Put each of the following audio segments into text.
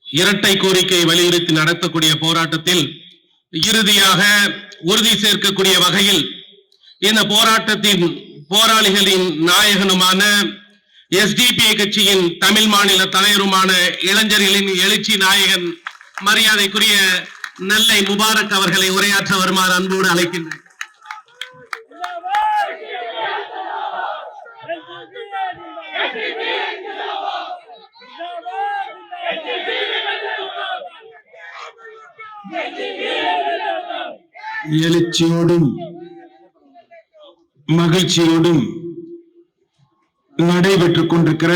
இரட்டை கோரிக்கை வலியுறுத்தி நடத்தக்கூடிய போராட்டத்தில் இறுதியாக உறுதி சேர்க்கக்கூடிய வகையில் இந்த போராட்டத்தின் போராளிகளின் நாயகனுமான எஸ்டிபிஐ கட்சியின் தமிழ் மாநில தலைவருமான இளைஞர்களின் எழுச்சி நாயகன் மரியாதைக்குரிய நெல்லை முபாரக் அவர்களை உரையாற்ற வருமாறு அன்போடு அழைக்கின்றேன். எழுச்சியோடும் மகிழ்ச்சியோடும் நடைபெற்றுக் கொண்டிருக்கிற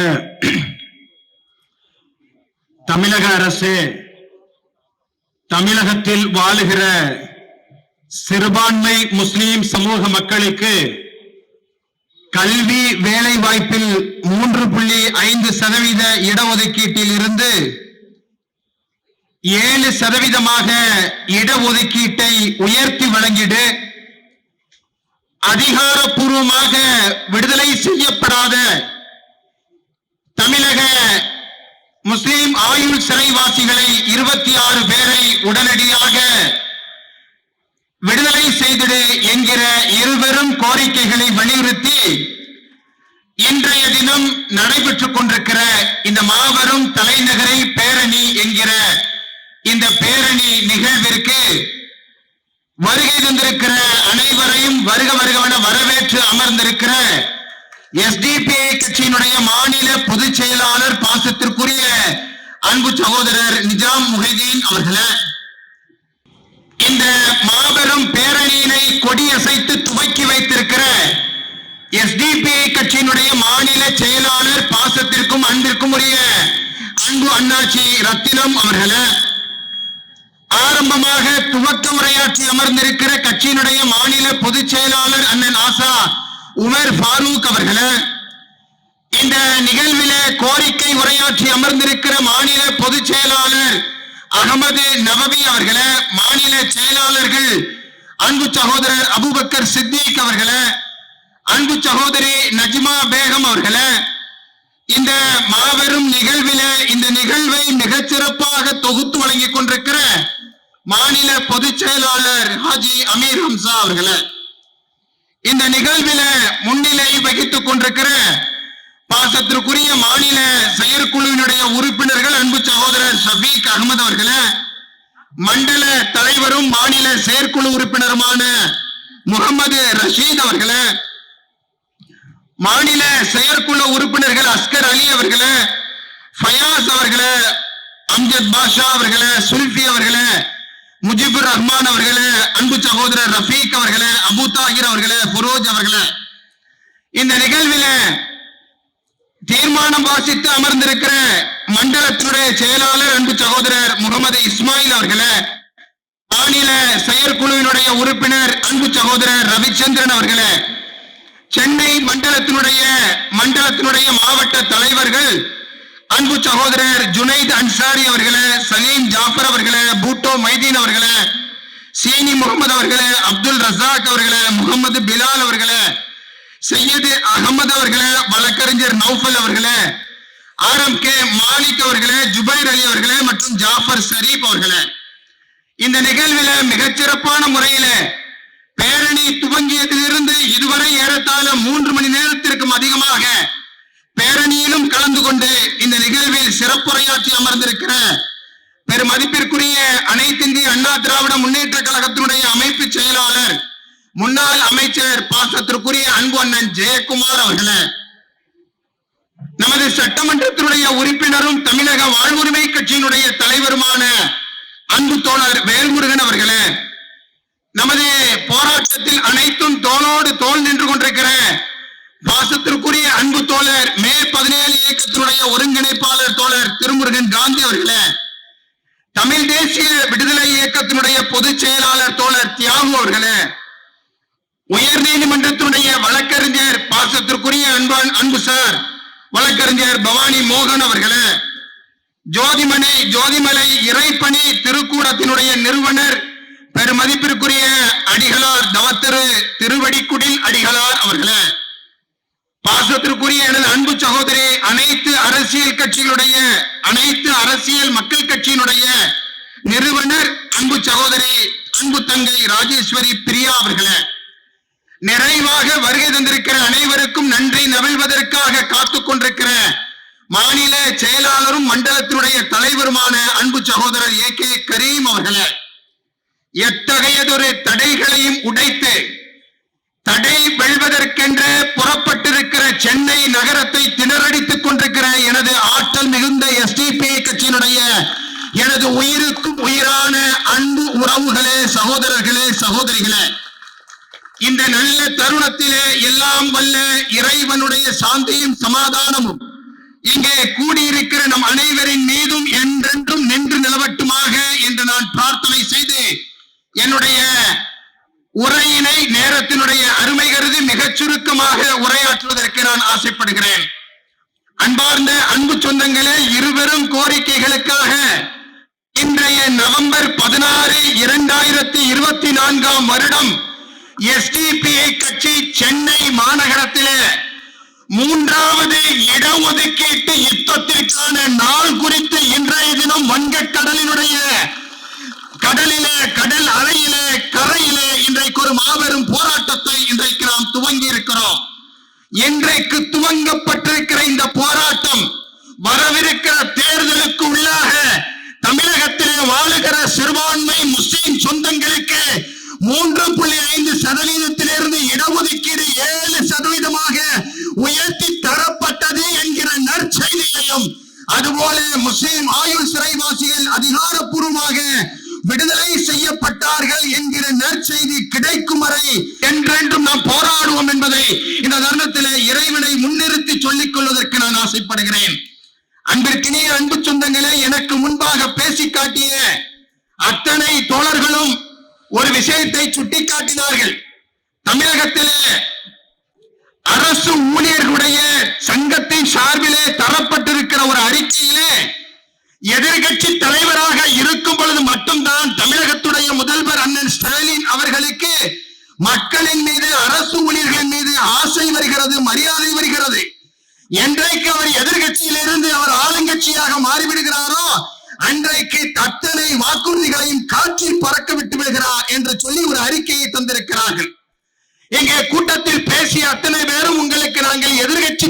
தமிழக அரசு தமிழகத்தில் வாழுகிற சிறுபான்மை முஸ்லிம் சமூக மக்களுக்கு கல்வி வேலை வாய்ப்பில் 3.5% இடஒதுக்கீட்டில் இருந்து 7% இடஒதுக்கீட்டை உயர்த்தி வழங்கிடு, அதிகாரப்பூர்வமாக விடுதலை செய்யப்படாத தமிழக முஸ்லிம் ஆயுள் சிறைவாசிகளை 26 பேரை உடனடியாக விடுதலை செய்திடு என்கிற இருவரும் கோரிக்கைகளை வலியுறுத்தி இன்றைய தினம் நடைபெற்றுக் கொண்டிருக்கிற இந்த மாபெரும் தலைநகரை பேரணி என்கிற இந்த பேரணி நிகழ்விற்கு வருகை தந்திருக்கிற அனைவரையும் வருக வருகவென வரவேற்று அமர்ந்திருக்கிற எஸ்டிபிஐ கட்சியினுடைய மாநில பொதுச் செயலாளர் பாசத்திற்குரிய அன்பு சகோதரர் நிஜாம் முஹிதீன் அவர்களே, இந்த மாபெரும் பேரணியினை கொடியசைத்து துவக்கி வைத்திருக்கிற எஸ்டிபிஐ கட்சியினுடைய மாநில செயலாளர் பாசத்திற்கும் அன்பிற்கும் உரிய அன்பு அண்ணாச்சி ரத்தினம் அவர்களே, ஆரம்பமாக துவக்க உரையாற்றி அமர்ந்திருக்கிற கட்சியினுடைய மாநில பொதுச் செயலாளர் அண்ணன் ஆசா உமர் ஃபாரூக் அவர்களே, இந்த நிகழ்வில கோரிக்கை உரையாற்றி அமர்ந்திருக்கிற மாநில பொதுச் செயலாளர் அகமது நபவி அவர்களே, மாநில செயலாளர்கள் அன்பு சகோதரர் அபுபக்கர் சித்திக் அவர்களே, அன்பு சகோதரி நஜ்மா பேகம் அவர்களே, இந்த மாபெரும் நிகழ்வில இந்த நிகழ்வை மிகச்சிறப்பாக தொகுத்து வழங்கிக் கொண்டிருக்கிற மாநில பொதுச் செயலாளர் ஹாஜி அமீர் ஹம்சா அவர்களே, இந்த நிகழ்வில முன்னிலை வகித்துக் கொண்டிருக்கிற பாசத்திற்குரிய மாநில செயற்குழுவினுடைய உறுப்பினர்கள் அன்பு சகோதரர் ஷபீக் அகமது அவர்களே, மண்டல தலைவரும் மாநில செயற்குழு உறுப்பினருமான முகமது ரஷீத் அவர்களே, மாநில செயற்குழு உறுப்பினர்கள் அஸ்கர் அலி அவர்களே, ஃபயாஸ் அவர்களே, அம்ஜத் பாஷா அவர்களே, சுல்ஃபி அவர்களே, முஜிபுர் ரஹ்மான் அவர்களே, அன்பு சகோதரர் ரஃபீக் அவர்களே, அபு தாகிர் அவர்களே, ஃபுரோஜ் அவர்களே, இந்த நிகழ்வில தீர்மானம் வாசித்து அமர்ந்திருக்கிற மண்டலத்துடைய செயலாளர் அன்பு சகோதரர் முகமது இஸ்மாயில் அவர்களே, மாநில செயற்குழுவினுடைய உறுப்பினர் அன்பு சகோதரர் ரவிச்சந்திரன் அவர்களே, சென்னை மண்டலத்தினுடைய மாவட்ட தலைவர்கள் அன்பு சகோதரர் ஜுனைத் அன்சாரி அவர்களே, சலீம் ஜாஃபர் அவர்களே, பூட்டோ மைதீன் அவர்களே, சீனி முகமது அவர்களே, அப்துல் ரசாக் அவர்களே, முகமது பிலால் அவர்களே, சையது அகமது அவர்களே, வழக்கறிஞர் நௌஃபல் அவர்களே, RMK மாலிக் அவர்களே, ஜுபைர் அலி அவர்களே மற்றும் ஜாஃபர் ஷரீப் அவர்களே, இந்த நிகழ்வில மிகச்சிறப்பான முறையில பேரணி துவங்கியதிலிருந்து இதுவரை ஏறத்தாழ 3 மணி நேரத்திற்கும் அதிகமாக பேரணியிலும் கலந்து கொண்டு இந்த நிகழ்வில் சிறப்புரையாற்றி அமர்ந்திருக்கிற பெருமதிப்பிற்குரிய அனைத்து இந்திய அண்ணா திராவிட முன்னேற்ற கழகத்தினுடைய அமைப்பு செயலாளர் முன்னாள் அமைச்சர் பாசத்திற்குரிய அன்பு அண்ணன் ஜெயக்குமார் அவர்களே, நமது சட்டமன்றத்தினுடைய உறுப்பினரும் தமிழக வாழ்வுரிமை கட்சியினுடைய தலைவருமான அன்பு தோழர் வேல்முருகன் அவர்களே, நமது போராட்டத்தில் அனைத்தும் தோளோடு தோள் நின்று கொண்டிருக்கிற பாசத்திற்குரிய அன்பு தோழர் மே 17 இயக்கத்தினுடைய ஒருங்கிணைப்பாளர் தோழர் திருமுருகன் காந்தி அவர்களே, தமிழ் தேசிய விடுதலை இயக்கத்தினுடைய பொதுச் செயலாளர் தோழர் தியாகு அவர்களே, உயர் நீதிமன்றத்தினுடைய வழக்கறிஞர் பாசத்திற்குரிய அன்பு சார் வழக்கறிஞர் பவானி மோகன் அவர்களே, ஜோதிமலை இறைப்பணி திருக்கூடத்தினுடைய நிறுவனர் பெருமதிப்பிற்குரிய அடிகளார் தவத்திரு திருவடிக்குடில் அடிகளார் அவர்களே, பாசத்திற்குரிய எனது அன்பு சகோதரி, அனைத்து அரசியல் மக்கள் கட்சியினுடைய நிறுவனர் அன்பு சகோதரி, அன்பு தங்கை ராஜேஸ்வரி பிரியா அவர்களே, நிறைவாக வருகை தந்திருக்கிற அனைவருக்கும் நன்றி நவிழ்வதற்காக காத்துக் கொண்டிருக்கிற மாநில செயலாளரும் மண்டலத்தினுடைய தலைவருமான அன்பு சகோதரர் AK கரீம் அவர்களே, எத்தகையதொரு தடைகளையும் உடைத்து தடை வெல்வதற்கென்று புறப்பட்டிருக்கிற சென்னை நகரத்தை திணறடித்துக் கொண்டிருக்கிற எனது ஆற்றல் மிகுந்த SDP கட்சியினுடைய எனது உயிருக்கும் உயிரான அன்பு உறவுகளே, சகோதரர்களே, சகோதரிகளே, இந்த நல்ல தருணத்திலே எல்லாம் வல்ல இறைவனுடைய சாந்தியும் சமாதானமும் இங்கே கூடியிருக்கிற நம் அனைவரின் மீதும் என்றென்றும் நின்று நிலவட்டுமாக என்று நான் பிரார்த்தனை செய்து என்னுடைய உரையினை நேரத்தினுடைய அருமை கருதி மிகச் சுருக்கமாக உரையாற்றுவதற்கு நான் ஆசைப்படுகிறேன். அன்பார்ந்த அன்பு சொந்தங்களே, இருவரும் கோரிக்கைகளுக்காக இன்றைய நவம்பர் 16, 2024 வருடம் SDP கட்சி சென்னை மாநகரத்திலே 3வது இடஒதுக்கீட்டு யுத்தத்திற்கான நாள் குறித்து இன்றைய தினம் வங்கக்கடலினுடைய கடல் அலையிலே கரையிலே இன்றைக்கு ஒரு மாபெரும் போராட்டத்தை இன்றைக்கு நாம் துவங்கி இருக்கிறோம். இன்றைக்கு துவங்கப்பட்டிருக்கிற இந்த போராட்டம் வரவிருக்கிற தேர்தலுக்கு உள்ளாக தமிழகத்திலே வாழுகிற சிறுபான்மை முஸ்லிம் சொந்தங்களுக்கு 3.5% இடஒதுக்கீடு 7% உயர்த்தி தரப்பட்டது என்கிற நற்செய்தியையும், அதுபோல முஸ்லிம் ஆயுள் சிறைவாசிகள் அதிகாரப்பூர்வமாக விடுதலை செய்யப்பட்டார்கள் என்கிற நற்செய்தி கிடைக்கும் வரை என்றென்றும் நாம் போராடுவோம் என்பதை இந்த தருணத்திலே இறைவனை முன்னிறுத்தி சொல்லிக் கொள்வதற்கு நான் ஆசைப்படுகிறேன். அன்பிற்கினிய அன்பு சொந்தங்களே, எனக்கு முன்பாக பேசி காட்டிய அத்தனை தோழர்களும் ஒரு விஷயத்தை சுட்டிக்காட்டினார்கள். தமிழகத்திலே அரசு ஊழியர்களுடைய சங்கத்தின் சார்பிலே தரப்பட்டிருக்கிற ஒரு அறிக்கையிலே எதிர்கட்சி தலைவராக இருக்கும் பொழுது மட்டும்தான் தமிழகத்துடைய முதல்வர் அண்ணன் ஸ்டாலின் அவர்களுக்கு மக்களின் மீது, அரசு ஊழியர்களின் மீது ஆசை வருகிறது, மரியாதை வருகிறது. என்றைக்கு அவர் எதிர்கட்சியிலிருந்து அவர் ஆளுங்கட்சியாக மாறிவிடுகிறாரோ அன்றைக்கு அத்தனை வாக்குறுதிகளையும் காற்றில் பறக்க விட்டு விடுகிறார் என்று சொல்லி ஒரு அறிக்கையை தந்திருக்கிறார்கள். இங்கே கூட்டத்தில் பேசிய அத்தனை பேரும் உங்களுக்கு நாங்கள் எதிர்கட்சி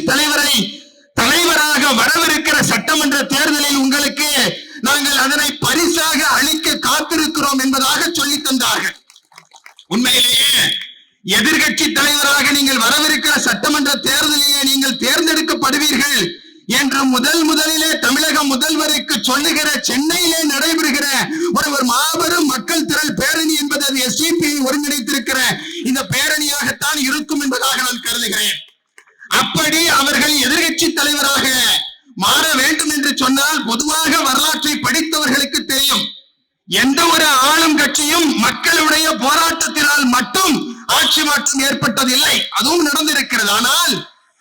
தலைவராக வரவிருக்கிற சட்டமன்ற தேர்தலில் உங்களுக்கு நாங்கள் அதனை பரிசாக அளிக்க காத்திருக்கிறோம் என்பதாக சொல்லி தந்தார்கள். உண்மையிலேயே எதிர்கட்சி தலைவராக நீங்கள் வரவிருக்கிற சட்டமன்ற தேர்தலிலே நீங்கள் தேர்ந்தெடுக்கப்படுவீர்கள் என்று முதலிலே தமிழக முதல்வருக்கு சொல்லுகிற சென்னையிலே நடைபெறுகிற ஒரு மாபெரும் மக்கள் திரள் பேரணி என்பது அது SDP ஒருங்கிணைத்திருக்கிற இந்த பேரணியாகத்தான் இருக்கும் என்பதாக நான் கருதுகிறேன். அப்படி அவர்கள் எதிர்கட்சி தலைவராக மாற வேண்டும் என்று சொன்னால் பொதுவாக வரலாற்றை படித்தவர்களுக்கு தெரியும், எந்த ஒரு ஆளும் கட்சியும் மக்களுடைய போராட்டத்தினால் மட்டும் ஆட்சி மாற்றம் ஏற்பட்டதில்லை. அதுவும் நடந்திருக்கிறது. ஆனால்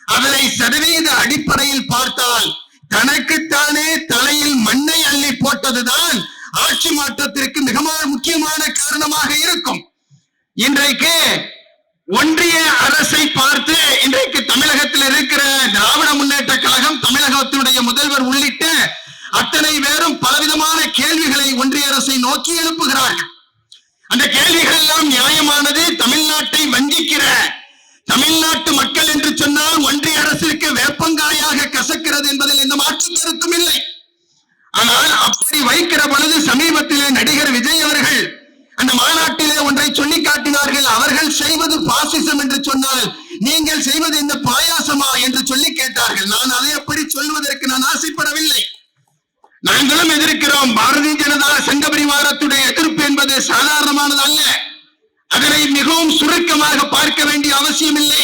அதனை சதவீத அடிப்படையில் பார்த்தால் தனக்குத்தானே தலையில் மண்ணை அள்ளி போட்டதுதான் ஆட்சி மாற்றத்திற்கு மிக முக்கியமான காரணமாக இருக்கும். இன்றைக்கு ஒன்றிய அரசை பார்த்து இன்றைக்கு தமிழகத்தில் இருக்கிற திராவிட முன்னேற்ற கழகம், தமிழகத்தினுடைய முதல்வர் உள்ளிட்ட அத்தனை பேரும் பலவிதமான கேள்விகளை ஒன்றிய அரசை நோக்கி எழுப்புகிறார்கள். அந்த கேள்விகள் எல்லாம் நியாயமானது. தமிழ்நாட்டை வஞ்சிக்கிற தமிழ்நாட்டு மக்கள் என்று சொன்னால் ஒன்றிய அரசிற்கு வேப்பங்காயாக கசக்கிறது என்பதில் எந்த மாற்று கருத்தும் இல்லை. ஆனால் அப்படி வைக்கிற பொழுது சமீபத்திலே நடிகர் விஜய் அவர்கள் அந்த மாநாட்டிலே ஒன்றை சொல்லி காட்டினார்கள். அவர்கள் செய்வது பாசிசம் என்று சொன்னால் நீங்கள் செய்வது இந்த பாயாசமா என்று சொல்லி கேட்டார்கள். நான் அதை அப்படி சொல்வதற்கு நான் ஆசைப்படவில்லை. நாங்களும் எதிர்க்கிறோம். பாரதிய ஜனதா சங்க பரிவாரத்துடைய எதிர்ப்பு என்பது சாதாரணமானது அல்ல. அதனை மிகவும் சுருக்கமாக பார்க்க வேண்டிய அவசியம் இல்லை.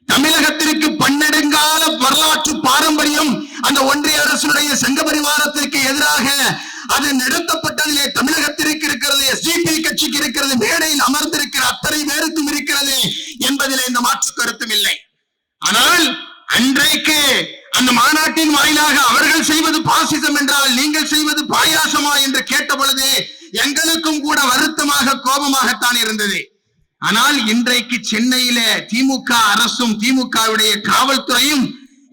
தமிழகத்திற்கு பன்னெடுங்கால வரலாற்று பாரம்பரியம் அந்த ஒன்றிய அரசுடைய சங்க பரிவாரத்திற்கு எதிராக அது நடத்தப்பட்டதிலே தமிழகத்திற்கு இருக்கிறது, SDP கட்சிக்கு இருக்கிறது, மேடையில் அமர்ந்திருக்கிற அத்தனை பேருக்கும் இருக்கிறது என்பதிலே இந்த மாற்று கருத்தும் இல்லை. ஆனால் அன்றைக்கு அந்த மாநாட்டின் வாயிலாக அவர்கள் செய்வது பாசிசம் என்றால் நீங்கள் செய்வது பாயாசமா என்று கேட்ட பொழுது எங்களுக்கும் கூட வருத்தமாக கோபமாகத்தான் இருந்தது. ஆனால் இன்றைக்கு சென்னையிலே திமுக அரசும் திமுகவுடைய காவல்துறையும்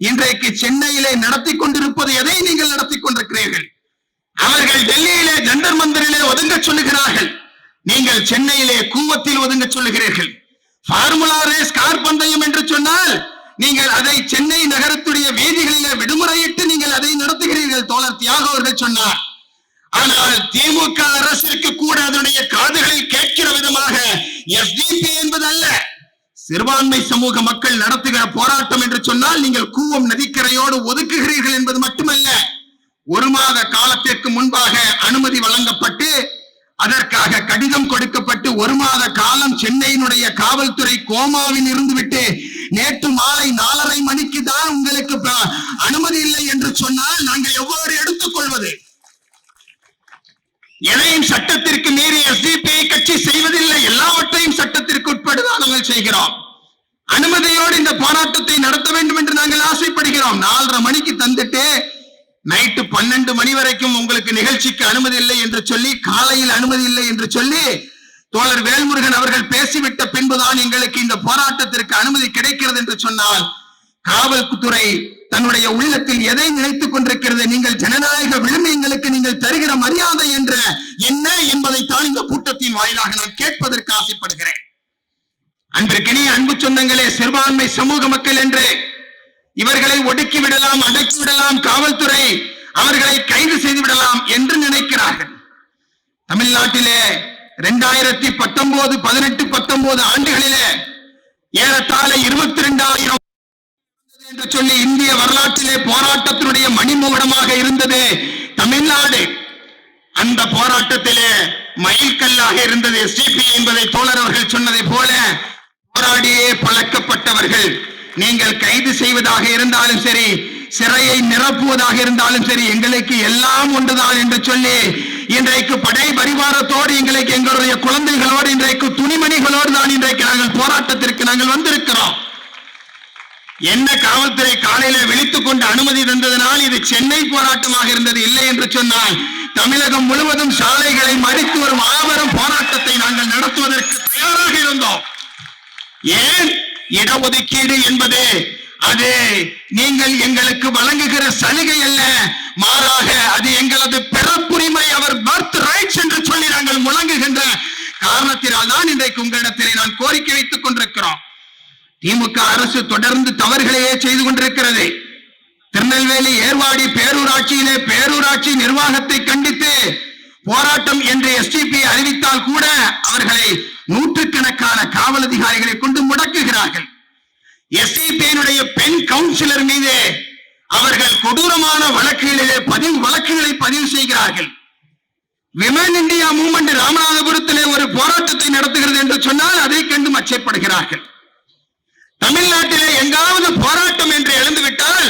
இன்றைக்கு சென்னையிலே நடத்தி கொண்டிருப்பது எதை நீங்கள் நடத்தி கொண்டிருக்கிறீர்கள்? அவர்கள் டெல்லியிலே ஜந்தர் மந்தரிலே ஒதுங்க சொல்லுகிறார்கள், நீங்கள் சென்னையிலே கூவத்தில் ஒதுங்க சொல்லுகிறீர்கள். பார்முலா ரேஸ் கார் பந்தயம் என்று சொன்னால் நீங்கள் அதை சென்னை நகரத்துடைய வீதிகளிலே விடுமுறையிட்டு நீங்கள் அதை நடத்துகிறீர்கள். தோழர் தியாகம் அவர்கள் சொன்னார். ஆனால் திமுக அரசிற்கு கூட அதனுடைய காதுகளில் கேட்கிற விதமாக எஸ்டிபி என்பது அல்ல, சிறுபான்மை சமூக மக்கள் நடத்துகிற போராட்டம் என்று சொன்னால் நீங்கள் கூவம் நதிக்கரையோடு ஒதுக்குகிறீர்கள் என்பது மட்டுமல்ல, ஒரு மாத காலத்திற்கு முன்பாக அனுமதி வழங்கப்பட்டு அதற்காக கடிதம் கொடுக்கப்பட்டு ஒரு மாத காலம் சென்னையினுடைய காவல்துறை கோமாவில் இருந்துவிட்டு நேற்று மாலை 4:30 மணிக்கு தான் உங்களுக்கு அனுமதி இல்லை என்று சொன்னால் நாங்கள் எவ்வாறு எடுத்துக்கொள்வது? எதையும் சட்டத்திற்கு மீறி எஸ்டிபிஐ கட்சி செய்வதில்லை, எல்லாவற்றையும் சட்டத்திற்கு உட்பட்டுதான் நாங்கள் செய்கிறோம். அனுமதியோடு இந்த போராட்டத்தை நடத்த வேண்டும் என்று நாங்கள் ஆசைப்படுகிறோம். 4:30 மணிக்கு தந்துட்டு நைட்டு 12 மணி வரைக்கும் உங்களுக்கு நிகழ்ச்சிக்கு அனுமதி இல்லை என்று சொல்லி, காலையில் அனுமதி இல்லை என்று சொல்லி தோழர் வேல்முருகன் அவர்கள் பேசிவிட்ட பின்புதான் எங்களுக்கு இந்த போராட்டத்திற்கு அனுமதி கிடைக்கிறது என்று சொன்னால், காவல்துறை தன்னுடைய உள்ளத்தில் எதை நினைத்துக் கொண்டிருக்கிறது? நீங்கள் ஜனநாயக விழுமியங்களுக்கு நீங்கள் தருகிற மரியாதை என்ற என்ன என்பதைத்தான் இந்த கூட்டத்தின் வாயிலாக நான் கேட்பதற்கு ஆசைப்படுகிறேன். அன்பிற்கினிய அன்பு சொந்தங்களே, சிறுபான்மை சமூக மக்கள் என்று இவர்களை ஒடுக்கி விடலாம், அடக்கி விடலாம், காவல்துறை அவர்களை கைது செய்து விடலாம் என்று நினைக்கிறார்கள். தமிழ்நாட்டிலே 2019, 18, 19 ஆண்டுகளிலே ஏறத்தாழ 22,000 என்று சொல்லி இந்திய வரலாற்றிலே போராட்டத்தினுடைய மணிமகுடமாக இருந்தது தமிழ்நாடு. அந்த போராட்டத்திலே மைல்கல்லாக இருந்தது எஸ்டிபி என்பதை தோழர் அவர்கள் சொன்னதை போல போராடியே பழக்கப்பட்டவர்கள். நீங்கள் கைது செய்வதாக இருந்தாலும் சரி, சிறையை நிரப்புவதாக இருந்தாலும் சரி, எங்களுக்கு எல்லாம் ஒன்றுதான் என்று சொல்லி இன்றைக்கு படை பரிவாரத்தோடு எங்களுக்கு எங்களுடைய குழந்தைகளோடு இன்றைக்கு துணிமணிகளோடு தான் இன்றைக்கு நாங்கள் போராட்டத்திற்கு நாங்கள் வந்திருக்கிறோம். என்ன காவல்துறை காலையில விழித்துக் கொண்டு அனுமதி தந்ததனால் இது சென்னை போராட்டமாக இருந்தது. இல்லை என்று சொன்னால் தமிழகம் முழுவதும் சாலைகளை மறித்து ஒரு மாபெரும் போராட்டத்தை நாங்கள் நடத்துவதற்கு தயாராக இருந்தோம். ஏன்? இடஒதுக்கீடு என்பது அது நீங்கள் எங்களுக்கு வழங்குகிற சலுகை அல்ல, மாறாக அது எங்களது பிறப்புரிமை, அவர் பர்த் ரைட்ஸ் என்று சொல்லி நாங்கள் முழங்குகின்ற காரணத்தினால் தான் இன்றைக்கு உங்களிடத்திலே நான் கோரிக்கை வைத்துக் கொண்டிருக்கிறோம். திமுக அரசு தொடர்ந்து தவறுகளையே செய்து கொண்டிருக்கிறது. திருநெல்வேலி ஏர்வாடி பேரூராட்சியிலே பேரூராட்சி நிர்வாகத்தை கண்டித்து போராட்டம் என்று எஸ்டிபி அறிவித்தால் கூட அவர்களை நூற்றுக்கணக்கான காவல் அதிகாரிகளை கொண்டு முடக்குகிறார்கள். எஸ்டிபியினுடைய பெண் கவுன்சிலர் மீது அவர்கள் கொடூரமான வழக்குகளிலே வழக்குகளை பதிவு செய்கிறார்கள். விமன் இந்தியா மூவ்மெண்ட் ராமநாதபுரத்திலே ஒரு போராட்டத்தை நடத்துகிறது என்று சொன்னால் அதை கண்டு அச்சப்படுகிறார்கள். தமிழ்நாட்டிலே எங்காவது போராட்டம் என்று எழுந்துவிட்டால்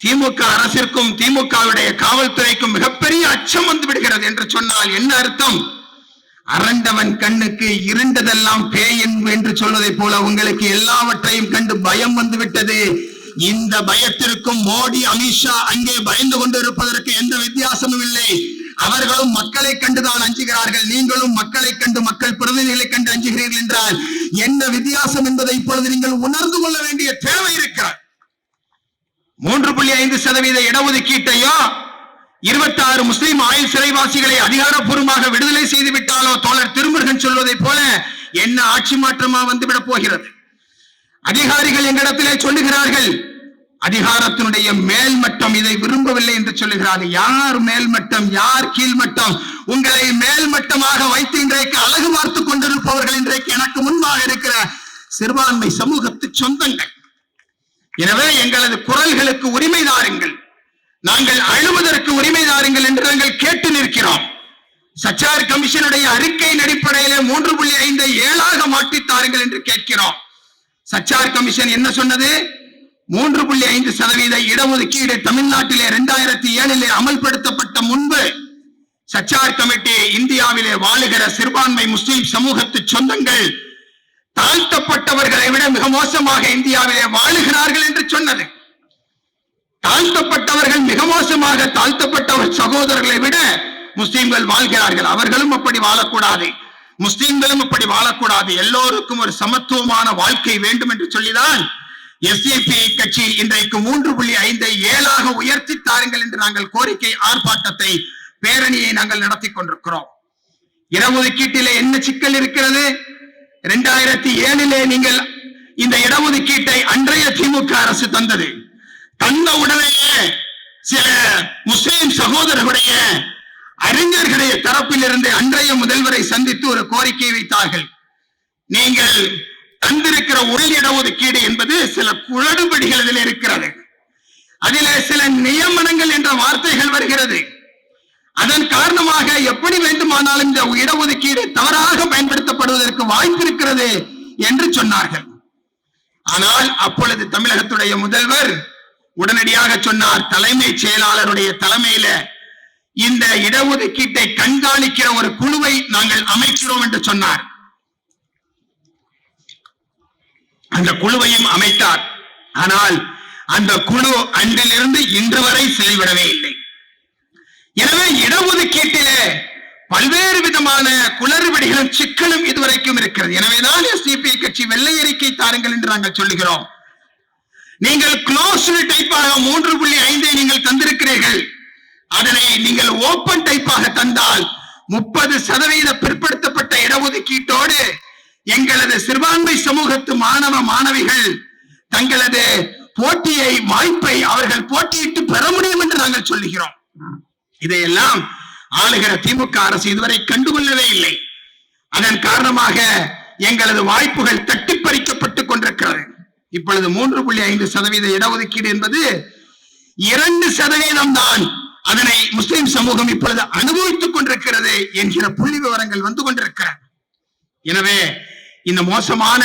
திமுக அரசிற்கும் திமுகவுடைய காவல்துறைக்கும் மிகப்பெரிய அச்சம் வந்து விடுகிறது என்று சொன்னால் என்ன அர்த்தம்? அரண்டவன் கண்ணுக்கு இருண்டதெல்லாம் பேய் என்று சொல்வதை போல உங்களுக்கு எல்லாவற்றையும் கண்டு பயம் வந்து விட்டது. இந்த பயத்திற்கும் மோடி, அமித்ஷா அங்கே பயந்து கொண்டு இருப்பதற்கு எந்த வித்தியாசமும் இல்லை. அவர்களும் மக்களை கண்டுதான் அஞ்சுகிறார்கள், நீங்களும் மக்களை கண்டு, மக்கள் பிரதிநிதிகளை கண்டு அஞ்சுகிறீர்கள் என்றால் என்ன வித்தியாசம் என்பதை இப்பொழுது நீங்கள் உணர்ந்து கொள்ள வேண்டிய தேவை இருக்கிறார். 3.5% இடஒதுக்கீட்டையோ 26 முஸ்லிம் ஆயுள் சிறைவாசிகளை அதிகாரப்பூர்வமாக விடுதலை செய்து விட்டாலோ தோழர் திருமுருகன் சொல்வதை போல என்ன ஆட்சி மாற்றமா வந்துவிடப் போகிறது? அதிகாரிகள் எங்களிடத்திலே சொல்லுகிறார்கள், அதிகாரத்தினுடைய மேல்மட்டம் இதை விரும்பவில்லை என்று சொல்லுகிறார்கள். யார் மேல்மட்டம், யார் கீழ்மட்டம்? உங்களை மேல்மட்டமாக வைத்து இன்றைக்கு அழகு பார்த்துக் கொண்டிருப்பவர்கள் இன்றைக்கு எனக்கு முன்பாக இருக்கிற சிறுபான்மை சமூகத்து சொந்தங்கள். எனவே எங்களது குரல்களுக்கு உரிமை தாருங்கள், நாங்கள் அழுவதற்கு உரிமை தாருங்கள் என்று நாங்கள் கேட்டு நிற்கிறோம். சச்சார் கமிஷனுடைய அறிக்கையின் அடிப்படையில் 3.5 7ஆக மாற்றித்தாருங்கள் என்று கேட்கிறோம். சச்சார் கமிஷன் என்ன சொன்னது? 3.5% இடஒதுக்கீடு தமிழ்நாட்டிலே 2007 அமல்படுத்தப்பட்ட முன்பு சச்சார் கமிட்டி இந்தியாவிலே வாழுகிற சிறுபான்மை முஸ்லிம் சமூகத்து சொந்தங்கள் தாழ்த்தப்பட்டவர்களை விட மிக மோசமாக இந்தியாவிலே வாழுகிறார்கள் என்று சொன்னது. தாழ்த்தப்பட்டவர்கள் மிக மோசமாக, தாழ்த்தப்பட்டவர் சகோதரர்களை விட முஸ்லிம்கள் வாழ்கிறார்கள். அவர்களும் அப்படி வாழக்கூடாது. முஸ்லிம்களும் இப்படி வாழக்கூடாது, எல்லோருக்கும் ஒரு சமத்துவமான வாழ்க்கை வேண்டும் என்று சொல்லிதான் எஸ்டிபி கட்சி இன்றைக்கு 3.5 7ஆக உயர்த்தி தாருங்கள் என்று நாங்கள் கோரிக்கை ஆர்ப்பாட்டத்தை பேரணியை நாங்கள் நடத்தி கொண்டிருக்கிறோம். இடஒதுக்கீட்டிலே என்ன சிக்கல் இருக்கிறது? 2007 நீங்கள் இந்த இடஒதுக்கீட்டை அன்றைய திமுக அரசு தந்தது. தந்த உடனேயே சில முஸ்லிம் சகோதரர்களுடைய அறிஞர்களுடைய தரப்பிலிருந்து அன்றைய முதல்வரை சந்தித்து ஒரு கோரிக்கை வைத்தார்கள். நீங்கள் தந்திருக்கிற உள் இடஒதுக்கீடு என்பது சில குளறுபடிகள் இதில் இருக்கிறது, அதிலே சில நியமனங்கள் என்ற வார்த்தைகள் வருகிறது. அதன் காரணமாக எப்படி வேண்டுமானாலும் இந்த இடஒதுக்கீடு தவறாக பயன்படுத்தப்படுவதற்கு வாய்ப்பு இருக்கிறது என்று சொன்னார்கள். ஆனால் அப்பொழுது தமிழகத்துடைய முதல்வர் உடனடியாக சொன்னார், தலைமைச் செயலாளருடைய தலைமையில இந்த இடஒதுக்கீட்டை கண்காணிக்கிற ஒரு குழுவை நாங்கள் அமைக்கிறோம் என்று சொன்னார். அந்த குழுவையும் அமைத்தார். ஆனால் அந்த குழு அன்றிலிருந்து இன்று வரை செயல்படவே இல்லை. எனவே இடஒதுக்கீட்டிலே பல்வேறு விதமான குளறுபடிகளும் சிக்கலும் இதுவரைக்கும் இருக்கிறது. எனவேதான் எஸ்டிபி கட்சி வெள்ளை அறிக்கை தாருங்கள் என்று நாங்கள் சொல்லுகிறோம். நீங்கள் க்ளோஸ்டு டைப்பாக 3.5 நீங்கள் தந்திருக்கிறீர்கள். அதனை நீங்கள் ஓபன் டைப்பாக தந்தால் 30% பிற்படுத்தப்பட்ட இடஒதுக்கீட்டோடு எங்களது சிறுபான்மை சமூகத்து மாணவ மாணவிகள் தங்களது போட்டியை வாய்ப்பை அவர்கள் போட்டியிட்டு பெற முடியும் என்று நாங்கள் சொல்லுகிறோம். இதையெல்லாம் ஆளுகிற திமுக அரசு இதுவரை கண்டுகொள்ளவே இல்லை. அதன் காரணமாக எங்களது வாய்ப்புகள் தட்டி பறிக்கப்பட்டுக் கொண்டிருக்கிறது. இப்பொழுது 3.5% இடஒதுக்கீடு என்பது 2% தான் அதனை முஸ்லிம் சமூகம் இப்பொழுது அனுபவித்துக் கொண்டிருக்கிறது என்கிற புள்ளி விவரங்கள் வந்து கொண்டிருக்கிறது. எனவே இந்த மோசமான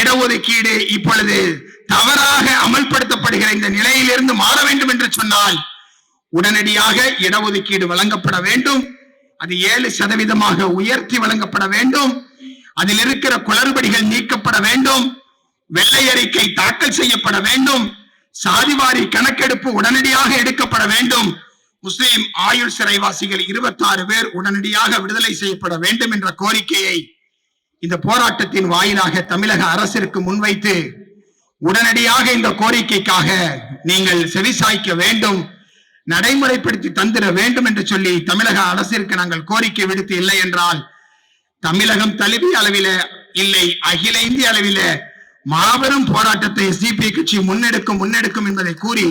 இடஒதுக்கீடு இப்பொழுது தவறாக அமல்படுத்தப்படுகிற இந்த நிலையிலிருந்து மாற வேண்டும் என்று சொன்னால் உடனடியாக இடஒதுக்கீடு வழங்கப்பட வேண்டும். அது 7% உயர்த்தி வழங்கப்பட வேண்டும். அதில் இருக்கிற குளறுபடிகள் நீக்கப்பட வேண்டும். வெள்ளை அறிக்கை தாக்கல் செய்யப்பட வேண்டும். சாதிவாரி கணக்கெடுப்பு உடனடியாக எடுக்கப்பட வேண்டும். முஸ்லிம் ஆயுள் சிறைவாசிகள் 26 பேர் உடனடியாக விடுதலை செய்யப்பட வேண்டும் என்ற கோரிக்கையை இந்த போராட்டத்தின் வாயிலாக தமிழக அரசிற்கு முன்வைத்து உடனடியாக இந்த கோரிக்கைக்காக நீங்கள் செவிசாய்க்க வேண்டும், நடைமுறைப்படுத்தி தந்திர வேண்டும் என்று சொல்லி தமிழக அரசிற்கு நாங்கள் கோரிக்கை விடுத்து, இல்லை என்றால் தமிழகம் தழுவிய அளவில இல்லை அகில இந்திய அளவில மாபெரும் போராட்டத்தை எஸ்டிபி கட்சி முன்னெடுக்கும் என்பதை கூறி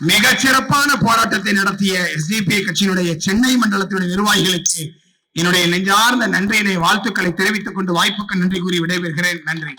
மிக சிறப்பான போராட்டத்தை நடத்திய எஸ்டிபி கட்சியினுடைய சென்னை மண்டலத்தினுடைய நிர்வாகிகளுக்கு என்னுடைய நெஞ்சார்ந்த நன்றியினை வாழ்த்துக்களை தெரிவித்துக் கொண்டு வாய்ப்புக்கு நன்றி கூறி விடைபெறுகிறேன். நன்றி.